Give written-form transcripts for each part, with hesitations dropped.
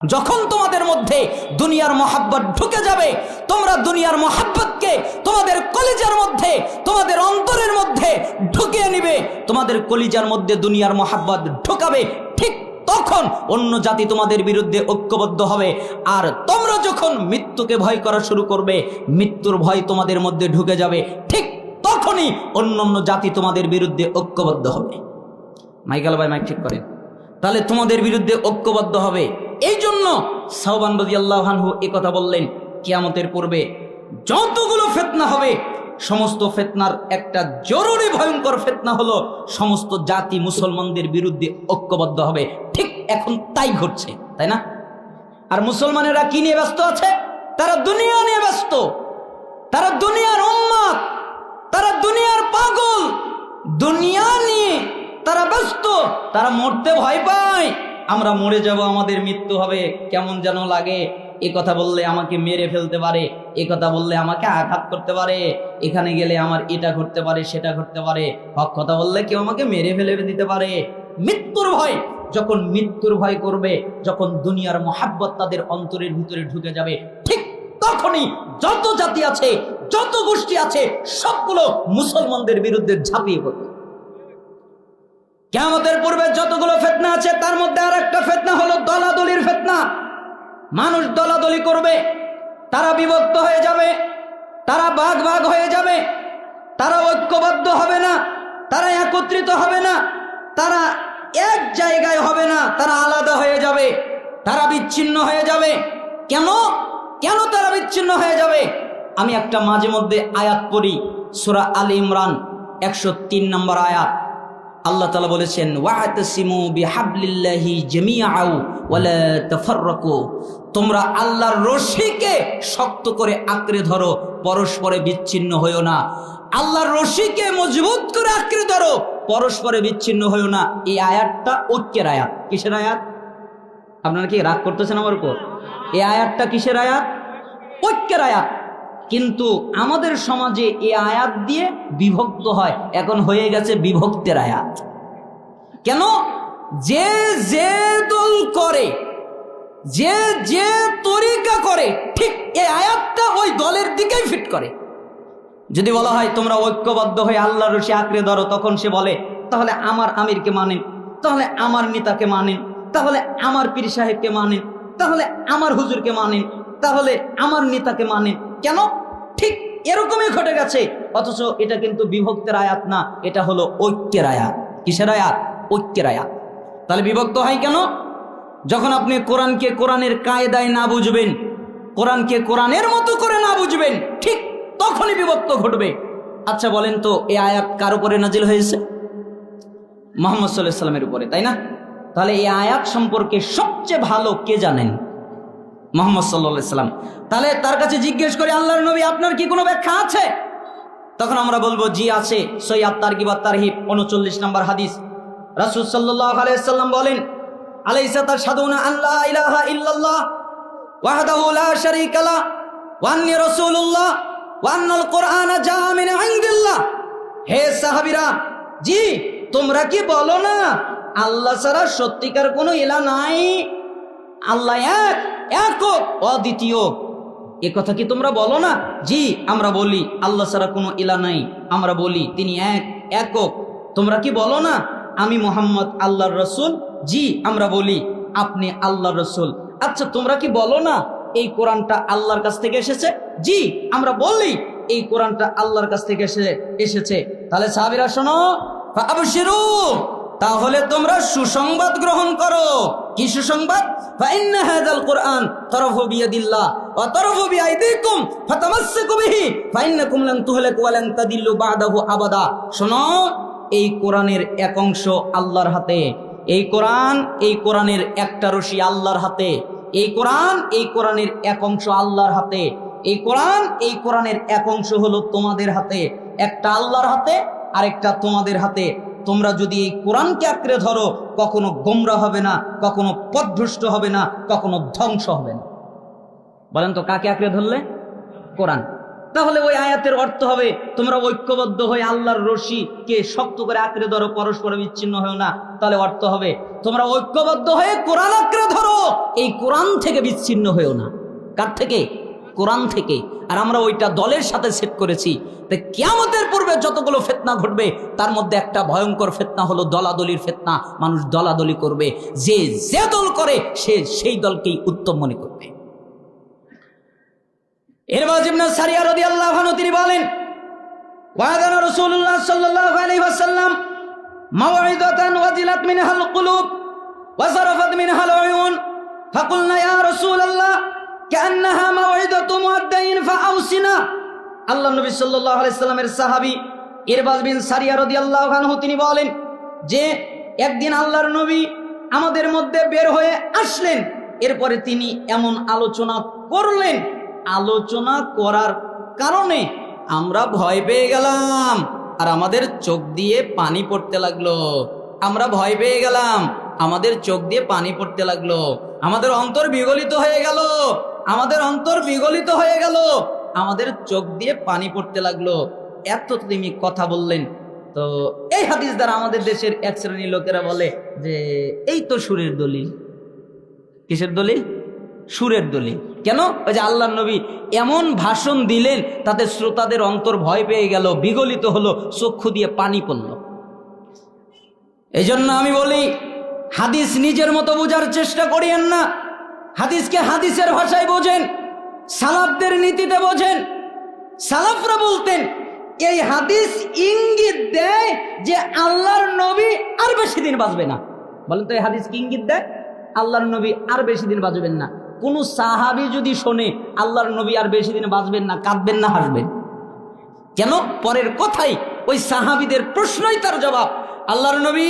যখন তোমাদের মধ্যে দুনিয়ার মহাব্বত ঢুকে যাবে, তোমরা দুনিয়ার মহাব্বতকে তোমাদের কলিজার মধ্যে, তোমাদের অন্তরের মধ্যে ঢুকিয়ে নিবে, তোমাদের কলিজার মধ্যে দুনিয়ার মহাব্বত ঢুকাবে, ঠিক তখন অন্য জাতি তোমাদের বিরুদ্ধে ঐক্যবদ্ধ হবে। আর তোমরা যখন মৃত্যুকে ভয় করা শুরু করবে, মৃত্যুর ভয় তোমাদের মধ্যে ঢুকে যাবে, ঠিক তখনই অন্য জাতি তোমাদের বিরুদ্ধে ঐক্যবদ্ধ হবে। মাইকেল ভাই মাইক ঠিক করেন। তাহলে তোমাদের বিরুদ্ধে ঐক্যবদ্ধ হবে। এই জন্য সাওবান রাদিয়াল্লাহু আনহু এই কথা বললেন, কিয়ামতের পূর্বে যতগুলো ফিতনা হবে, সমস্ত ফিতনার একটা জরুরি ভয়ঙ্কর ফিতনা হলো সমস্ত জাতি মুসলমানদের বিরুদ্ধে ঐক্যবদ্ধ হবে। ঠিক এখন তাই ঘটছে, তাই না? আর মুসলমানেরা কি নিয়ে ব্যস্ত আছে? তারা দুনিয়া নিয়ে ব্যস্ত, তারা দুনিয়ার উম্মত, তারা দুনিয়ার পাগল, দুনিয়া নিয়ে তারা ব্যস্ত। তারা মরতে ভয় পায়, আমরা মরে যাব, আমাদের মৃত্যু হবে, কেমন যেন লাগে। এ কথা বললে আমাকে মেরে ফেলতে পারে, এ কথা বললে আমাকে আঘাত করতে পারে, এখানে গেলে আমার এটা ঘটতে পারে, সেটা ঘটতে পারে, হক কথা বললে কেউ আমাকে মেরে ফেলে দিতে পারে। মৃত্যুর ভয়, যখন মৃত্যুর ভয় করবে, যখন দুনিয়ার মহাব্বত তাদের অন্তরের ভিতরে ঢুকে যাবে, ঠিক তখনই যত জাতি আছে, যত গোষ্ঠী আছে, সবগুলো মুসলমানদের বিরুদ্ধে ঝাঁপিয়ে পড়বে। কিয়ামতের পূর্বে যতগুলো ফিতনা আছে, তার মধ্যে আর একটা ফিতনা হলো দলাদলির ফিতনা। মানুষ দলাদলি করবে, তারা বিভক্ত হয়ে যাবে, তারা ভাগ ভাগ হয়ে যাবে, তারা ঐক্যবদ্ধ হবে না, তারা একত্রিত হবে না, তারা এক জায়গায় হবে না, তারা আলাদা হয়ে যাবে, তারা বিচ্ছিন্ন হয়ে যাবে। কেন কেন তারা বিচ্ছিন্ন হয়ে যাবে? আমি একটা মাঝে মধ্যে আয়াত পড়ি, সূরা আলে ইমরান 103 নম্বর আয়াত। আল্লাহ তাআলা বলেছেন, ওয়া'তাসিমু বিহাবলিল্লাহি জামিআও ওয়ালা তাফাররাকু, তোমরা আল্লাহর রশিকে শক্ত করে আঁকড়ে ধরো, পরস্পরে বিচ্ছিন্ন হইও না। আল্লাহর রশিকে মজবুত করে আঁকড়ে ধরো, পরস্পরে বিচ্ছিন্ন হইও না। এই আয়াতটা ঐক্যের আয়াত। কিসের আয়াত? আপনারা কি রাগ করতেছেন আমার উপর? এই আয়াতটা কিসের আয়াত? ঐক্যের আয়াত। কিন্তু আমাদের সমাজে এই আয়াত দিয়ে বিভক্ত হয়, এখন হয়ে গেছে বিভক্তের আয়াত। কেন? যে যে দল করে, যে যে তরিকা করে, ঠিক এই আয়াতটা ওই দলের দিকেই ফিট করে। যদি বলা হয় তোমরা ঐক্যবদ্ধ হয়ে আল্লাহর রশি আঁকড়ে ধরো, তখন সে বলে তাহলে আমার আমিরকে মানেন, তাহলে আমার নেতাকে মানেন, তাহলে আমার পীর সাহেবকে মানেন, তাহলে আমার হুজুরকে মানেন, তাহলে আমার নেতাকে মানেন। কেন? ঠিক এরকমই ঘটে গেছে। অথচ এটা কিন্তু বিভক্তের আয়াত না, এটা হলো ঐক্যের আয়াত। কিসের আয়াত? ঐক্যের আয়াত। তাহলে বিভক্ত হয় কেন? যখন আপনি কোরআনকে কোরআনের কায়দায় না বুঝবেন, কোরআনকে কোরআনের মতো করে না বুঝবেন, ঠিক তখনই বিভক্ত ঘটবে। আচ্ছা বলেন তো, এই আয়াত কার উপরে নাজিল হয়েছে? মুহাম্মদ সাল্লাল্লাহু আলাইহি ওয়াসাল্লামের উপরে, তাই না? তাহলে এই আয়াত সম্পর্কে সবচেয়ে ভালো কে জানেন? মুহাম্মদ সাল্লাল্লাহু আলাইহি ওয়াসাল্লাম। তাহলে তার কাছে জিজ্ঞেস করে, আল্লাহর নবী আপনার কি কোনো ব্যাখ্যা আছে? তখন আমরা বলবো জি আছে। সহিহ আত-তারগিব ওয়াত-তারহিব 39 নম্বর হাদিস। রাসূল সাল্লাল্লাহু আলাইহি ওয়াসাল্লাম বলেন, আলাইসা তাশহাদুনা আল্লা ইলাহা ইল্লাল্লাহ ওয়াহদাহু লা শারীকা লা ওয়া আন্নী রাসূলুল্লাহ ওয়া আন্নাল কুরআনা জাআ মিন ইনদিল্লাহ। হে সাহাবীরা, জি তোমরা কি বলো না আল্লাহ ছাড়া সত্যিকার কোনো ইলাহ নাই, আল্লাহ এক, একক, অদ্বিতীয়? এ কথা কি তোমরা বলো না? জি আমরা বলি। আল্লাহ ছাড়া কোনো ইলাহ নাই, আমরা বলি তিনি এক, একক। তোমরা কি বলো না আমি মুহাম্মদ আল্লাহর রাসূল? জি আমরা বলি আপনি আল্লাহর রাসূল। আচ্ছা তোমরা কি বলো না এই কোরআনটা আল্লাহর কাছ থেকে এসেছে? জি আমরা বলি এই কোরআনটা আল্লাহর কাছ থেকে এসেছে। তাহলে সাহাবীরা শোনো, ফাবশিরু, তাহলে তোমরা সুসংবাদ গ্রহণ করো। কি সুসংবাদ? ফাইন্না হাযাল কুরআন তারাফু বিয়াদিল্লাহ ওয়া তারাফু বিআইদিকুম ফাতামাসসাকু বিহি ফাইন্নাকুম লান তুহলাকু ওয়া লান তাদিল্লু বা'দাহু আবাদা। শোনো, এই কোরআনের এক অংশ আল্লাহর হাতে, এই কোরআনের একটা রশি আল্লাহর হাতে, এই কোরআনের এক অংশ আল্লাহর হাতে, এই কোরআনের এক অংশ হলো তোমাদের হাতে। একটা আল্লাহর হাতে, আরেকটা তোমাদের হাতে। তোমরা যদি এই কোরআনকে আঁকড়ে ধরো, কখনো গোমরা হবে না, কখনো পথভ্রষ্ট হবে না, কখনো ধ্বংস হবে না। বলেন তো কাকে আঁকড়ে ধরলে? কোরআন। তাহলে ওই আয়াতের অর্থ হবে তোমরা ঐক্যবদ্ধ হয়ে আল্লাহর রশিকে শক্ত করে আঁকড়ে ধরো, পরস্পর বিচ্ছিন্ন হও না। তাহলে অর্থ হবে তোমরা ঐক্যবদ্ধ হয়ে কোরআন আঁকড়ে ধরো, এই কোরআন থেকে বিচ্ছিন্ন হয়েও না। কার থেকে? কোরআন থেকে। আর আমরা ওইটা দলের সাথে সেট করেছি। তাই কিয়ামতের পূর্বে যতগুলো ফিতনা ঘটবে তার মধ্যে একটা ভয়ঙ্কর ফিতনা হলো দলাদলির ফিতনা। মানুষ দলাদলি করবে, যে যে দল করে সে সেই দলকেই উত্তম মনে করবে। ইরবাজ ইবনে সারিয়া রাদিয়াল্লাহু আনহু তিনি বলেন, ওয়াদানা রাসূলুল্লাহ সাল্লাল্লাহু আলাইহি ওয়াসাল্লাম মাওঈদাতান ওয়াজিলাত মিনহাল কুলুব ওয়া যারাফাত মিনহাল উয়ুন ফাকুলনা ইয়া রাসূলুল্লাহ কান্নাহা মাওঈদাতু মুআদ্দাইন ফাআউসিনা। আল্লাহ নবী সাল্লাল্লাহু আলাইহি সাল্লামের সাহাবী ইরবাজ বিন সারিয়া রাদিয়াল্লাহু আনহু তিনি বলেন যে একদিন আল্লাহর নবী আমাদের মধ্যে বের হয়ে আসলেন, এরপরে তিনি এমন আলোচনা করলেন, আলোচনা করার কারণে আমরা ভয় পেয়ে গেলাম আর আমাদের চোখ দিয়ে পানি পড়তে লাগলো। আমরা ভয় পেয়ে গেলাম, আমাদের চোখ দিয়ে পানি পড়তে লাগলো, আমাদের অন্তর বিগলিত হয়ে গেল, আমাদের অন্তর বিগলিত হয়ে গেল, আমাদের চোখ দিয়ে পানি পড়তে লাগলো। এত তুমি কথা বললেন। তো এই হাদিস দ্বারা আমাদের দেশের এক শ্রেণীর লোকেরা বলে যে এই তো সুরের দলিল। কিসের দলিল? সুরের দলিল। কেন? ওই যে আল্লাহর নবী এমন ভাষণ দিলেন তাতে শ্রোতাদের অন্তর ভয় পেয়ে গেল, বিগলিত হলো, চক্ষু দিয়ে পানি পড়ল। এই জন্য আমি বলি হাদিস নিজের মতো বোঝার চেষ্টা করিয়েন না। হাদিসকে হাদিসের ভাষায় বোঝেন, সালাফদের নীতিতে বোঝেন। সালাফরা বলতেন এই হাদিস ইঙ্গিত দেয় যে আল্লাহর নবী আর বেশি দিন বাঁচবে না। বলেন তো এই হাদিস কি ইঙ্গিত দেয়? আল্লাহর নবী আর বেশি দিন বাঁচবেন না। কোন সাহাবী যদি শোনে আল্লাহর নবী আর বেশি দিন বাঁচবেন না, কাঁদবেন না হাসবেন? কেন? পরের কথাই ওই সাহাবীদের প্রশ্নই তার জবাব। আল্লাহর নবী,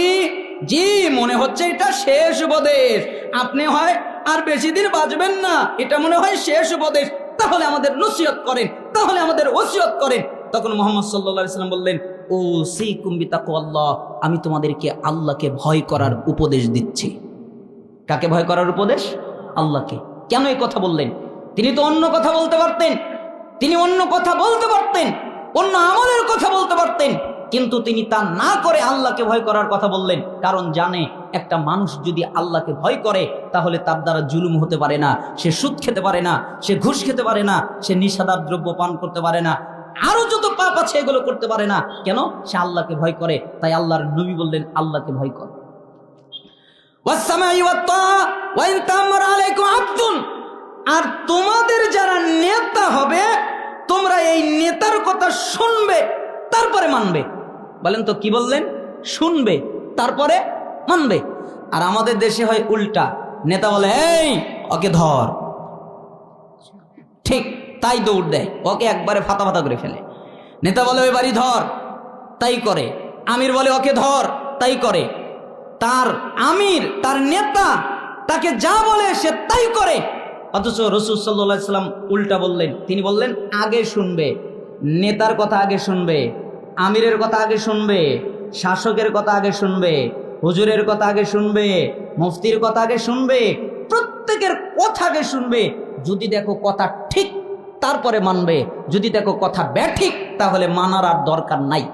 জি মনে হচ্ছে এটা শেষ উপদেশ, আপনি হয় আর বেশি দিন বাঁচবেন না, এটা মনে হয় শেষ উপদেশ, তাহলে আমাদের নসিহত করেন, তাহলে আমাদের ওসিয়ত করেন। তখন মুহাম্মদ সাল্লাল্লাহু আলাইহি ওয়াসাল্লাম বললেন, ও সিকুম বিতাকওয়াল্লাহ, আমি তোমাদেরকে আল্লাহকে ভয় করার উপদেশ দিচ্ছি। কাকে ভয় করার উপদেশ? আল্লাহকে। কেন এই কথা বললেন? তিনি তো অন্য কথা বলতে পারতেন, তিনি অন্য কথা বলতে পারতেন, অন্য আমলের কথা বলতে পারতেন, কিন্তু তিনি তা না করে আল্লাহকে ভয় করার কথা বললেন। কারণ জানে একটা মানুষ যদি আল্লাহকে ভয় করে তাহলে তার দ্বারা জুলুম হতে পারে না, সে সুদ খেতে পারে না, সে ঘুষ খেতে পারে না, সে নিষেধাজ্ঞ দ্রব্য পান করতে পারে না, আরো যত পাপ আছে এগুলো করতে পারে না। কেন? সে আল্লাহকে ভয় করে। তাই আল্লাহর নবী বললেন আল্লাহকে ভয় কর। আর তোমাদের যারা নেতা হবে তোমরা এই নেতার কথা শুনবে তারপরে মানবে। বলেন তো কি বললেন? শুনবে তারপরে মানবে। আর আমাদের দেশে হয় উল্টা, নেতা বলে এই ওকে ধর, ঠিক তাই দৌড় দেয়, ওকে একবারে ফাতা ফাতা করে ফেলে। নেতা বলে ওই বাড়ি ধর, তাই করে। আমির বলে ওকে ধর, তাই করে। তার আমির, তার নেতা তাকে যা বলে সে তাই করে। অথচ রাসূল সাল্লাল্লাহু আলাইহি সাল্লাম উল্টা বললেন, তিনি বললেন আগে শুনবে, নেতার কথা আগে শুনবে, আমিরের কথা আগে শুনবে, শাসকের কথা আগে শুনবে, হুজুরের কথা আগে শুনবে, মুফতির কথা আগে শুনবে, প্রত্যেকের কথা আগে শুনবে। যদি দেখো কথা ঠিক তারপরে মানবে, যদি দেখো কথা ব্যাঠিক তাহলে মানার আর দরকার নাই।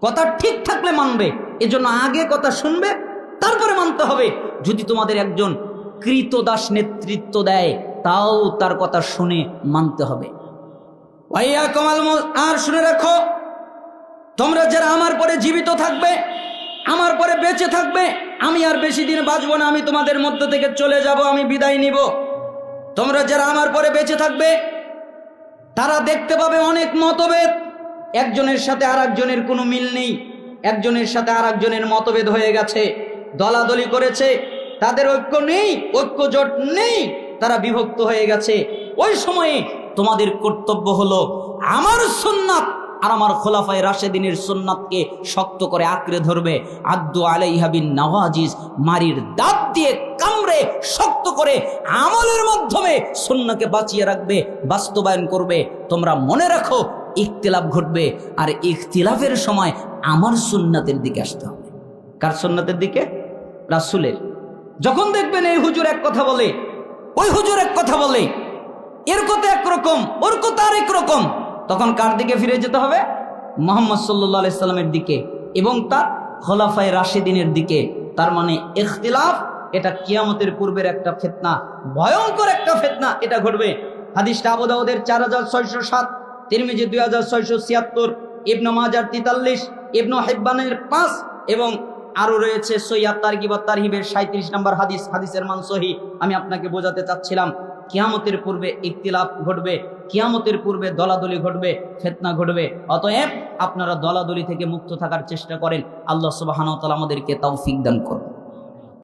কথা ঠিক থাকলে মানবে, এজন্য আগে কথা শুনবে তারপরে মানতে হবে। যদি তোমাদের একজন কৃতদাস নেতৃত্ব দেয় তাও তার কথা শুনে মানতে হবে। আর শুনে রাখো, তোমরা যারা আমার পরে জীবিত থাকবে, আমার পরে বেঁচে থাকবে, আমি আর বেশি দিন বাঁচবো না, আমি তোমাদের মধ্য থেকে চলে যাব, আমি বিদায় নিব। তোমরা যারা আমার পরে বেঁচে থাকবে তারা দেখতে পাবে অনেক মতভেদ, একজনের সাথে আর একজনের কোনো মিল নেই, একজনের সাথে আর একজনের মতভেদ হয়ে গেছে, দলাদলি করেছে, তাদের ঐক্য নেই, ঐক্য জোট নেই, তারা বিভক্ত হয়ে গেছে। ওই সময়ে তোমাদের কর্তব্য হলো আমার সুন্নাত আর আমার খোলাফায়ে রাশেদিনের সুন্নাতকে শক্ত করে আঁকড়ে ধরবে। আদ্দু আলাইহা বিন নাওয়াজিজ, মারির দাঁত দিয়ে কামড়ে শক্ত করে আমলের মাধ্যমে সুন্নাহকে বাঁচিয়ে রাখবে, বাস্তবায়ন করবে। তোমরা মনে রাখো ইখতিলাফ ঘটবে, আর ইখতিলাফের সময় আমার সুন্নাতের দিকে আসতে হবে। কার সুন্নাতের দিকে? রাসূলের। যখন দেখবেন এই হুজুর এক কথা বলে, ওই হুজুর এক কথা বলে, এর কথা একরকম, ওর কথা আরেক রকম। তখন কার দিকে ফিরে যেতে হবে? মুহাম্মদ সাল্লাল্লাহু আলাইহি সাল্লামের দিকে এবং তার খোলাফায়ে রাশিদিনের দিকে। তার মানে ইখতিলাফ এটা কিয়ামতের পূর্বের একটা ফিতনা, ভয়ঙ্কর একটা ফিতনা, এটা ঘটবে। হাদিসটা আবু দাউদের 4607, তিরমিজি 2676, ইবনে মাজার 43, ইবনে হিব্বানের 5 এবং আরো রয়েছে সহিহ তারগিব ওয়াত তারহিবের 37 নম্বর হাদিস, হাদিসের মান সহিহ। আমি আপনাকে বোঝাতে চাচ্ছিলাম কিয়ামতের পূর্বে ইখতিলাফ ঘটবে, কিয়ামতের পূর্বে দলাদলি ঘটবে, ফিতনা ঘটবে। অতএব আপনারা দলাদলি থেকে মুক্ত থাকার চেষ্টা করেন। আল্লাহ সুবহানাহু ওয়া তাআলা আমাদেরকে তৌফিক দান করুন।